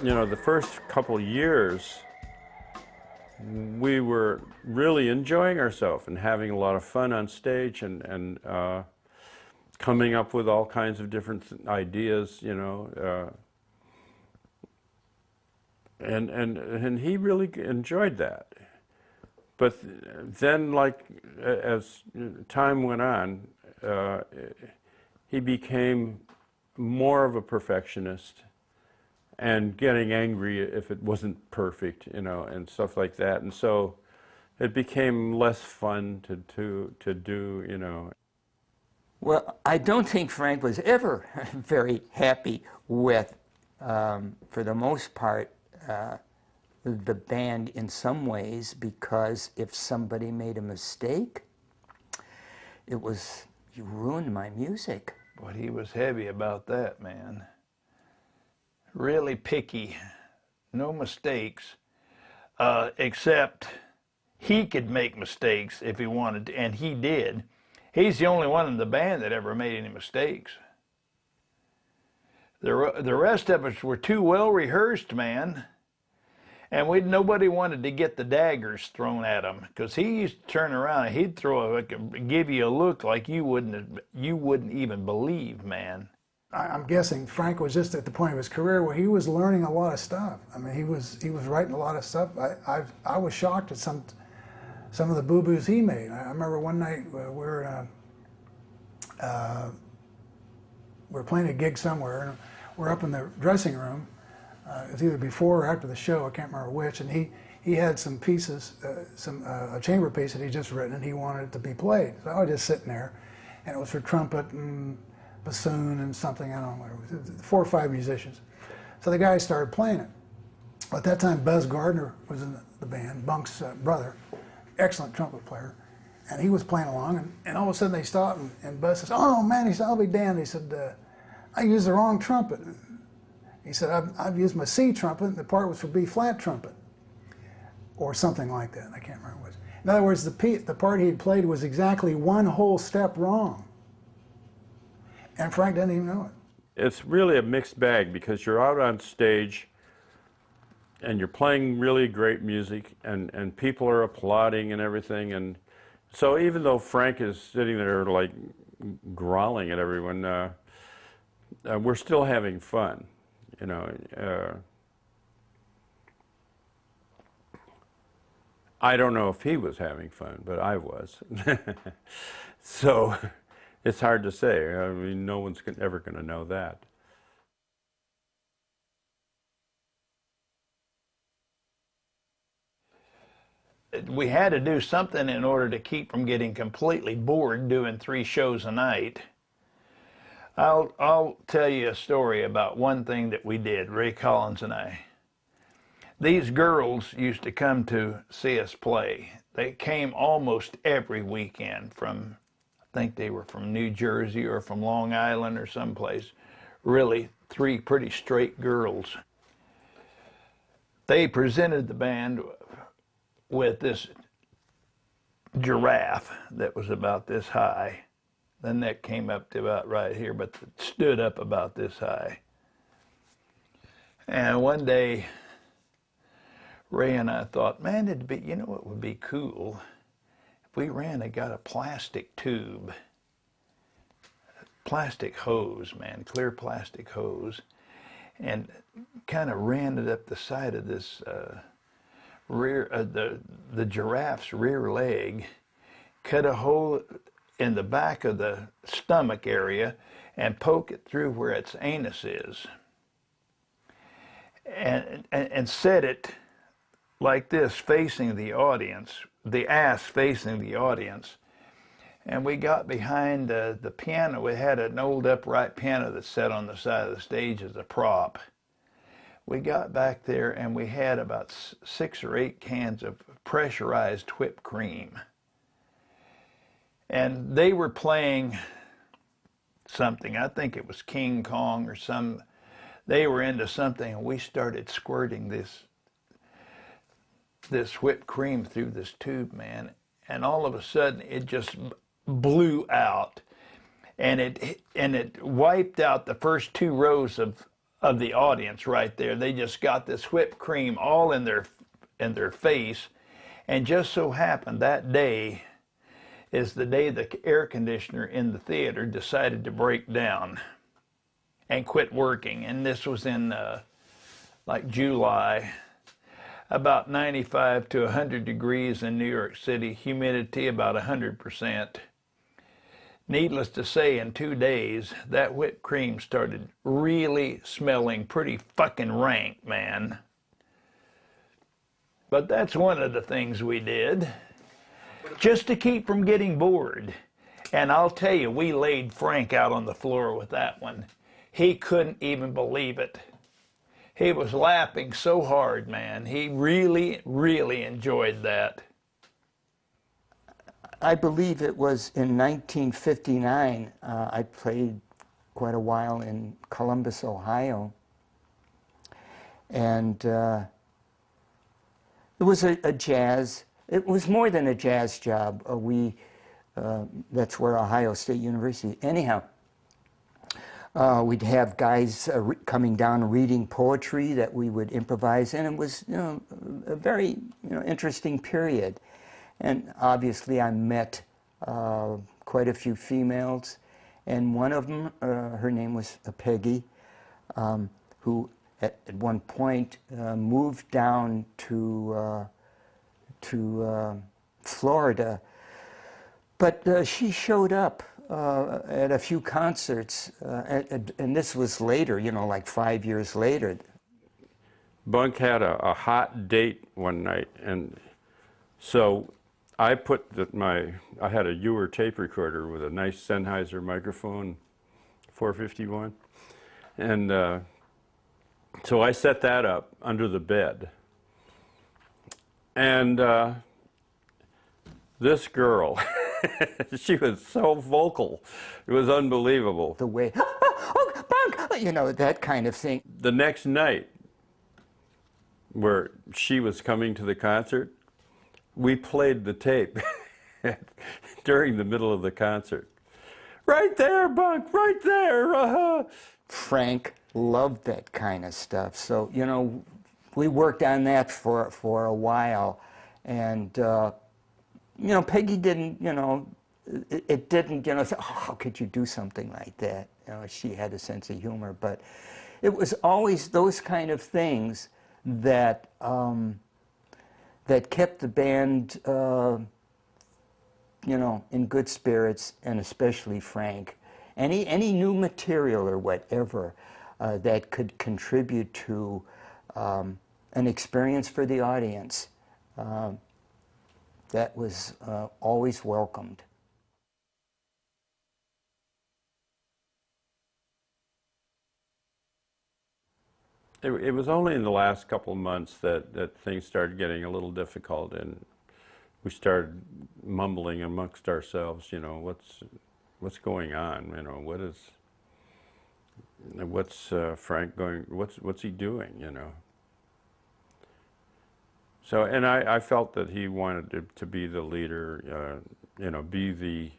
the first couple years, we were really enjoying ourselves and having a lot of fun on stage and coming up with all kinds of different ideas, and he really enjoyed that. But then, like, as time went on, he became more of a perfectionist and getting angry if it wasn't perfect, and stuff like that. And so it became less fun to do. Well, I don't think Frank was ever very happy with, for the most part, the band in some ways, because if somebody made a mistake, it was, you ruined my music. But he was heavy about that, man. Really picky, no mistakes, except he could make mistakes if he wanted to, and he did. He's the only one in the band that ever made any mistakes. The rest of us were too well rehearsed, man, and nobody wanted to get the daggers thrown at him, because he used to turn around and he'd give you a look like you wouldn't even believe, man. I'm guessing Frank was just at the point of his career where he was learning a lot of stuff. I mean, he was writing a lot of stuff. I was shocked at some of the boo-boos he made. I remember one night we were playing a gig somewhere, and we're up in the dressing room. It was either before or after the show, I can't remember which, and he had some pieces, a chamber piece that he'd just written, and he wanted it to be played. So I was just sitting there, and it was for trumpet and bassoon and something, I don't know what it was, 4 or 5 musicians. So the guy started playing it. At that time, Buzz Gardner was in the band, Bunk's brother, excellent trumpet player, and he was playing along, and all of a sudden they stopped, and Buzz says, "Oh man," he said, "I'll be damned." He said, "I used the wrong trumpet." He said, I've used my C trumpet, and the part was for B flat trumpet, or something like that. I can't remember what it was. In other words, the part he had played was exactly one whole step wrong. And Frank didn't even know it. It's really a mixed bag, because you're out on stage and you're playing really great music, and people are applauding and everything. And so even though Frank is sitting there like growling at everyone, we're still having fun, I don't know if he was having fun, but I was. So it's hard to say. I mean, no one's ever going to know that. We had to do something in order to keep from getting completely bored doing 3 shows a night. I'll tell you a story about one thing that we did, Ray Collins and I. These girls used to come to see us play. They came almost every weekend from, I think they were from New Jersey or from Long Island or someplace. Really, 3 pretty straight girls. They presented the band with this giraffe that was about this high. The neck came up to about right here, but it stood up about this high. And one day, Ray and I thought, man, it'd be, what would be cool if we got a plastic tube, plastic hose, man, clear plastic hose, and kind of ran it up the side of this the giraffe's rear leg, cut a hole in the back of the stomach area, and poke it through where its anus is, and set it like this, facing the audience, the ass facing the audience. And we got behind the piano. We had an old upright piano that sat on the side of the stage as a prop. We got back there and we had about 6 or 8 cans of pressurized whipped cream. And they were playing something, I think it was King Kong or some, they were into something, and we started squirting this whipped cream through this tube, man. And all of a sudden it just blew out, and it wiped out the first 2 rows of of the audience right there. They just got this whipped cream all in their face, and just so happened that day is the day the air conditioner in the theater decided to break down and quit working. And this was in like July, about 95 to 100 degrees in New York City, humidity about 100%. Needless to say, in 2 days, that whipped cream started really smelling pretty fucking rank, man. But that's one of the things we did, just to keep from getting bored. And I'll tell you, we laid Frank out on the floor with that one. He couldn't even believe it. He was laughing so hard, man. He really, really enjoyed that. I believe it was in 1959. I played quite a while in Columbus, Ohio. And it was a jazz, it was more than a jazz job. That's where Ohio State University, anyhow. We'd have guys coming down reading poetry that we would improvise, and it was, a very, interesting period. And obviously I met quite a few females, and one of them, her name was Peggy, who at one point moved down to Florida, but she showed up at a few concerts, and this was later, like 5 years later. Bunk had a hot date one night, and so I put I had a Ewer tape recorder with a nice Sennheiser microphone, 451, and so I set that up under the bed. And this girl, she was so vocal, it was unbelievable. The way, oh, Bunk, that kind of thing. The next night, where she was coming to the concert, we played the tape during the middle of the concert. Right there, Bunk, right there. Frank loved that kind of stuff. So, we worked on that for a while. And, Peggy didn't, it didn't, say, oh, how could you do something like that? She had a sense of humor. But it was always those kind of things that that kept the band, in good spirits, and especially Frank. Any new material or whatever that could contribute to an experience for the audience, that was always welcomed. It was only in the last couple of months that things started getting a little difficult, and we started mumbling amongst ourselves, what's going on, what's Frank going, what's he doing, So, and I felt that he wanted to be the leader, be the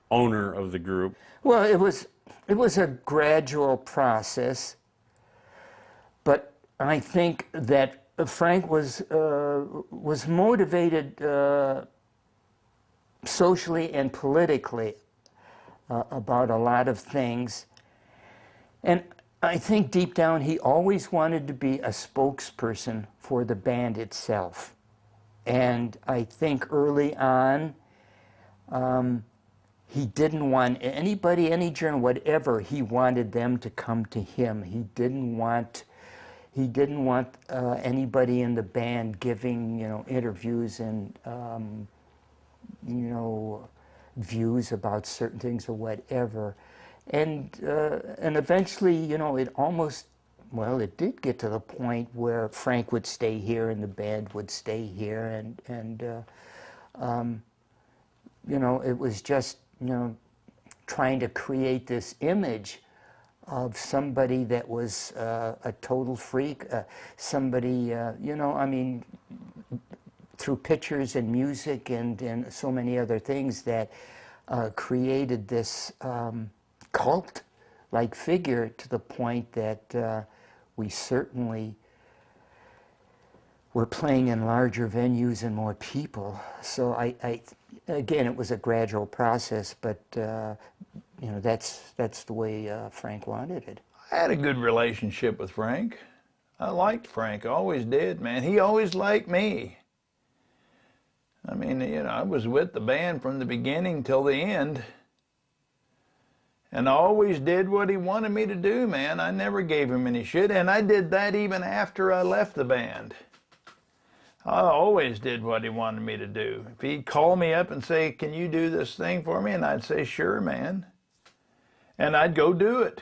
owner of the group. Well, it was a gradual process. But I think that Frank was motivated socially and politically about a lot of things. And I think deep down he always wanted to be a spokesperson for the band itself. And I think early on, he didn't want anybody, any journal, whatever, he wanted them to come to him. He didn't want anybody in the band giving, interviews and, views about certain things or whatever. And eventually, it almost, it did get to the point where Frank would stay here and the band would stay here, and it was just, trying to create this image of somebody that was a total freak, somebody, through pictures and music and so many other things that created this cult like figure to the point that we certainly were playing in larger venues and more people. So again, it was a gradual process, but you know, that's the way Frank wanted it. I had a good relationship with Frank. I liked Frank, always did, man. He always liked me. I mean, you know, I was with the band from the beginning till the end. And I always did what he wanted me to do, man. I never gave him any shit, and I did that even after I left the band. I always did what he wanted me to do. If he'd call me up and say, can you do this thing for me? And I'd say, sure, man. And I'd go do it.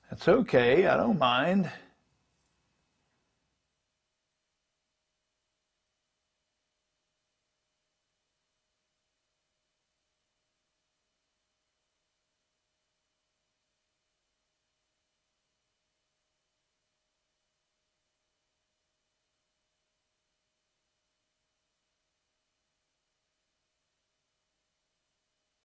That's okay, I don't mind.